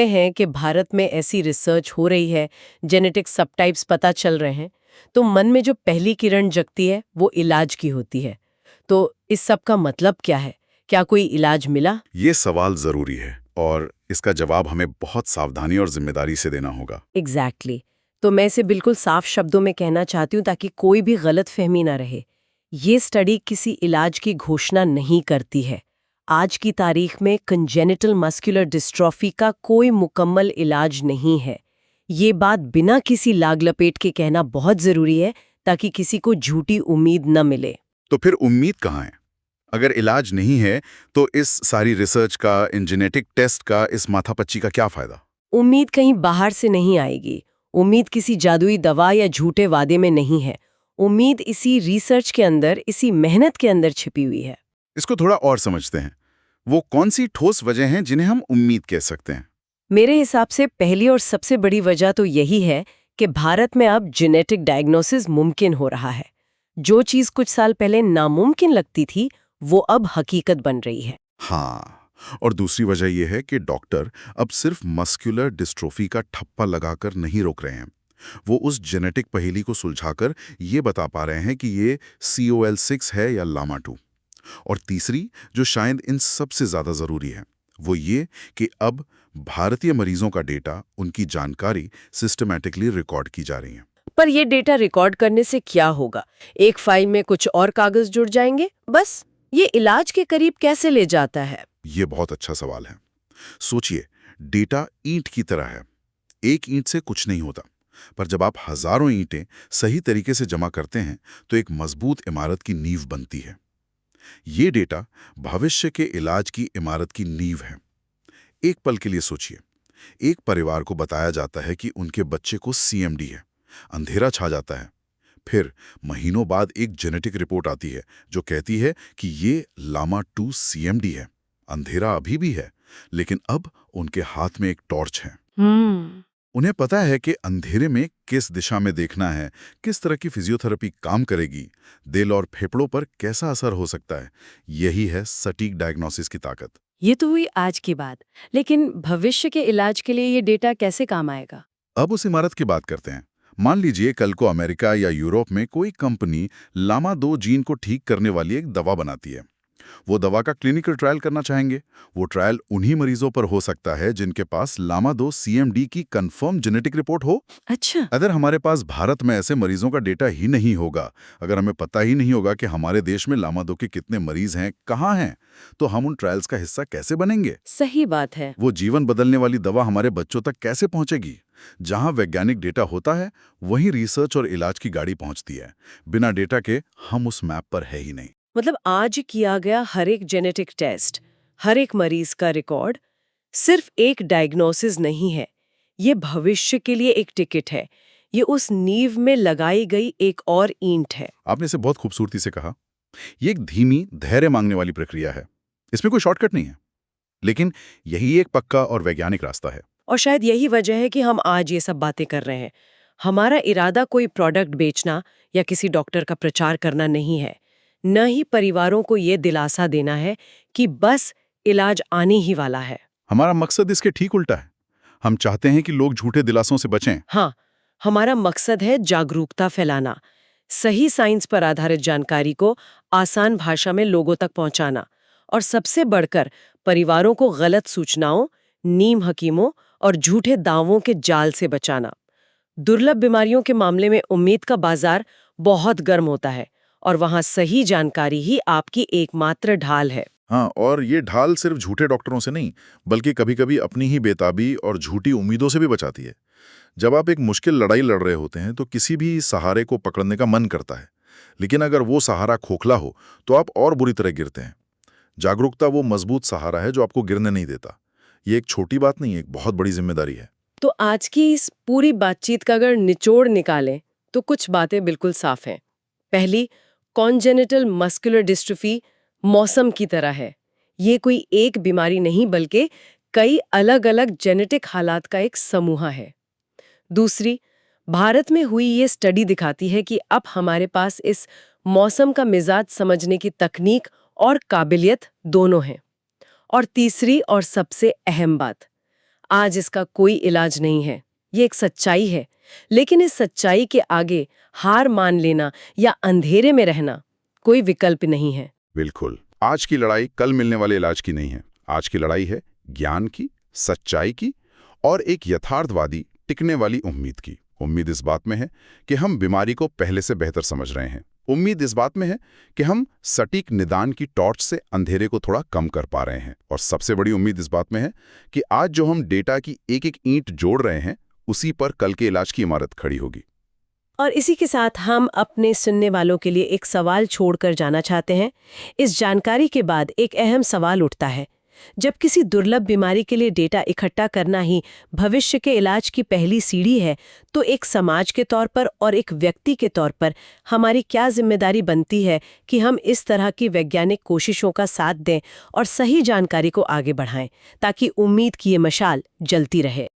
हैं कि भारत में ऐसी रिसर्च हो रही है, जेनेटिक सबटाइप्स पता चल रहे हैं, तो मन में जो पहली किरण जगती है वो इलाज की होती है। तो इस सब का मतलब क्या है? क्या कोई इलाज मिला? ये सवाल जरूरी है और इसका जवाब हमें बहुत सावधानी और जिम्मेदारी से देना होगा। एग्जैक्टली तो मैं इसे बिल्कुल साफ शब्दों में कहना चाहती हूँ ताकि कोई भी गलत फहमी ना रहे। ये स्टडी किसी इलाज की घोषणा नहीं करती है। आज की तारीख में कंजेनिटल मस्कुलर डिस्ट्रॉफी का कोई मुकम्मल इलाज नहीं है। ये बात बिना किसी लाग लपेट के कहना बहुत जरूरी है ताकि किसी को झूठी उम्मीद न मिले। तो फिर उम्मीद कहाँ है? अगर इलाज नहीं है तो इस सारी रिसर्च का, इन जेनेटिक टेस्ट का, इस माथापच्ची का क्या फायदा? उम्मीद कहीं बाहर से नहीं आएगी। उम्मीद किसी जादुई दवा या झूठे वादे में नहीं है। उम्मीद इसी रिसर्च के अंदर, इसी मेहनत के अंदर छिपी हुई है। इसको थोड़ा और समझते हैं। वो कौन सी ठोस वजह हैं जिन्हें हम उम्मीद कह सकते हैं? मेरे हिसाब से पहली और सबसे बड़ी वजह तो यही है कि भारत में अब जेनेटिक डायग्नोसिस मुमकिन हो रहा है। जो चीज़ कुछ साल पहले नामुमकिन लगती थी, वो अब हकीकत बन रही है। हाँ, और दूसरी वजह यह है कि डॉक्टर अब सिर्फ मस्कुलर डिस्ट्रोफी का ठप्पा लगाकर नहीं रोक रहे हैं। वो उस जेनेटिक पहेली को सुलझाकर ये बता पा रहे हैं कि ये COL6 है या लामा 2। और तीसरी, जो शायद इन सबसे ज्यादा जरूरी है, वो ये कि अब भारतीय मरीजों का डेटा, उनकी जानकारी सिस्टमैटिकली रिकॉर्ड की जा रही है। पर ये डेटा रिकॉर्ड करने से क्या होगा? एक फाइल में कुछ और कागज जुड़ जाएंगे बस? ये इलाज के करीब कैसे ले जाता है? ये बहुत अच्छा सवाल है। सोचिए, डेटा ईंट की तरह है। एक ईंट से कुछ नहीं होता, पर जब आप हजारों ईंटें सही तरीके से जमा करते हैं तो एक मजबूत इमारत की नींव बनती है। ये डेटा भविष्य के इलाज की इमारत की नींव है। एक पल के लिए सोचिए, एक परिवार को बताया जाता है कि उनके बच्चे को CMD है। अंधेरा छा जाता है। फिर महीनों बाद एक जेनेटिक रिपोर्ट आती है जो कहती है कि ये लामा 2 CMD है। अंधेरा अभी भी है, लेकिन अब उनके हाथ में एक टॉर्च है। उन्हें पता है कि अंधेरे में किस दिशा में देखना है, किस तरह की फिजियोथेरेपी काम करेगी, दिल और फेफड़ों पर कैसा असर हो सकता है। यही है सटीक डायग्नोसिस की ताकत। ये तो हुई आज की बात, लेकिन भविष्य के इलाज के लिए ये डेटा कैसे काम आएगा? अब उस इमारत की बात करते हैं। मान लीजिए कल को अमेरिका या यूरोप में कोई कंपनी लामा 2 जीन को ठीक करने वाली एक दवा बनाती है। वो दवा का क्लिनिकल ट्रायल करना चाहेंगे। वो ट्रायल उन्हीं मरीजों पर हो सकता है जिनके पास लामा 2 CMD की कंफर्म जेनेटिक रिपोर्ट हो। अच्छा। अगर हमारे पास भारत में ऐसे मरीजों का डेटा ही नहीं होगा, अगर हमें पता ही नहीं होगा कि हमारे देश में लामा 2 के कितने मरीज हैं, कहाँ हैं, तो हम उन ट्रायल्स का हिस्सा कैसे बनेंगे? सही बात है। वो जीवन बदलने वाली दवा हमारे बच्चों तक कैसे पहुंचेगी? जहां वैज्ञानिक डेटा होता है, वहीं रिसर्च और इलाज की गाड़ी पहुंचती है। बिना डेटा के हम उस मैप पर है ही नहीं। मतलब आज किया गया हर एक जेनेटिक टेस्ट, हर एक मरीज का रिकॉर्ड सिर्फ एक डायग्नोसिस नहीं है। ये भविष्य के लिए एक टिकट है। ये उस नींव में लगाई गई एक और ईंट है। आपने इसे बहुत खूबसूरती से कहा। ये एक धीमी, धैर्य मांगने वाली प्रक्रिया है। इसमें कोई शॉर्टकट नहीं है, लेकिन यही एक पक्का और वैज्ञानिक रास्ता है। और शायद यही वजह है कि हम आज ये सब बातें कर रहे हैं। हमारा इरादा कोई प्रोडक्ट बेचना या किसी डॉक्टर का प्रचार करना नहीं है। न ही परिवारों को ये दिलासा देना है कि बस इलाज आने ही वाला है। हमारा मकसद इसके ठीक उल्टा है। हम चाहते हैं कि लोग झूठे दिलासों से बचें। हाँ, हमारा मकसद है जागरूकता फैलाना, सही साइंस पर आधारित जानकारी को आसान भाषा में लोगों तक पहुंचाना, और सबसे बढ़कर परिवारों को गलत सूचनाओं, नीम हकीमों और झूठे दावों के जाल से बचाना। दुर्लभ बीमारियों के मामले में उम्मीद का बाजार बहुत गर्म होता है, और वहां सही जानकारी ही आपकी एकमात्र ढाल है। हाँ, और ये ढाल सिर्फ झूठे डॉक्टरों से नहीं, बल्कि कभी-कभी अपनी ही बेताबी और झूठी उम्मीदों से भी बचाती है। जब आप एक मुश्किल लड़ाई लड़ रहे होते हैं तो किसी भी सहारे को पकड़ने का मन करता है, लेकिन अगर वो सहारा खोखला हो तो आप और बुरी तरह गिरते हैं। जागरूकता वो मजबूत सहारा है जो आपको गिरने नहीं देता। ये एक छोटी बात नहीं है, एक बहुत बड़ी जिम्मेदारी है। तो आज की इस पूरी बातचीत का अगर निचोड़ निकालें तो कुछ बातें बिल्कुल साफ हैं। पहली, कॉन्जेनिटल मस्कुलर डिस्ट्रोफी मौसम की तरह है। ये कोई एक बीमारी नहीं बल्कि कई अलग-अलग जेनेटिक हालात का एक समूह है। दूसरी, भारत में हुई ये स्टडी दिखाती है कि अब हमारे पास इस मौसम का मिजाज समझने की तकनीक और काबिलियत दोनों हैं। और तीसरी और सबसे अहम बात, आज इसका कोई इलाज नहीं है। ये एक सच्चाई है, लेकिन इस सच्चाई के आगे हार मान लेना या अंधेरे में रहना कोई विकल्प नहीं है। बिल्कुल। आज की लड़ाई कल मिलने वाले इलाज की नहीं है। आज की लड़ाई है ज्ञान की, सच्चाई की और एक यथार्थवादी, टिकने वाली उम्मीद की। उम्मीद इस बात में है कि हम बीमारी को पहले से बेहतर समझ रहे हैं। उम्मीद इस बात में है कि हम सटीक निदान की टॉर्च से अंधेरे को थोड़ा कम कर पा रहे हैं। और सबसे बड़ी उम्मीद इस बात में है कि आज जो हम डेटा की एक एक ईंट जोड़ रहे हैं, उसी पर कल के इलाज की इमारत खड़ी होगी। और इसी के साथ हम अपने सुनने वालों के लिए एक सवाल छोड़कर जाना चाहते हैं। इस जानकारी के बाद एक अहम सवाल उठता है, जब किसी दुर्लभ बीमारी के लिए डेटा इकट्ठा करना ही भविष्य के इलाज की पहली सीढ़ी है, तो एक समाज के तौर पर और एक व्यक्ति के तौर पर हमारी क्या जिम्मेदारी बनती है कि हम इस तरह की वैज्ञानिक कोशिशों का साथ दें और सही जानकारी को आगे बढ़ाएं, ताकि उम्मीद की ये मशाल जलती रहे।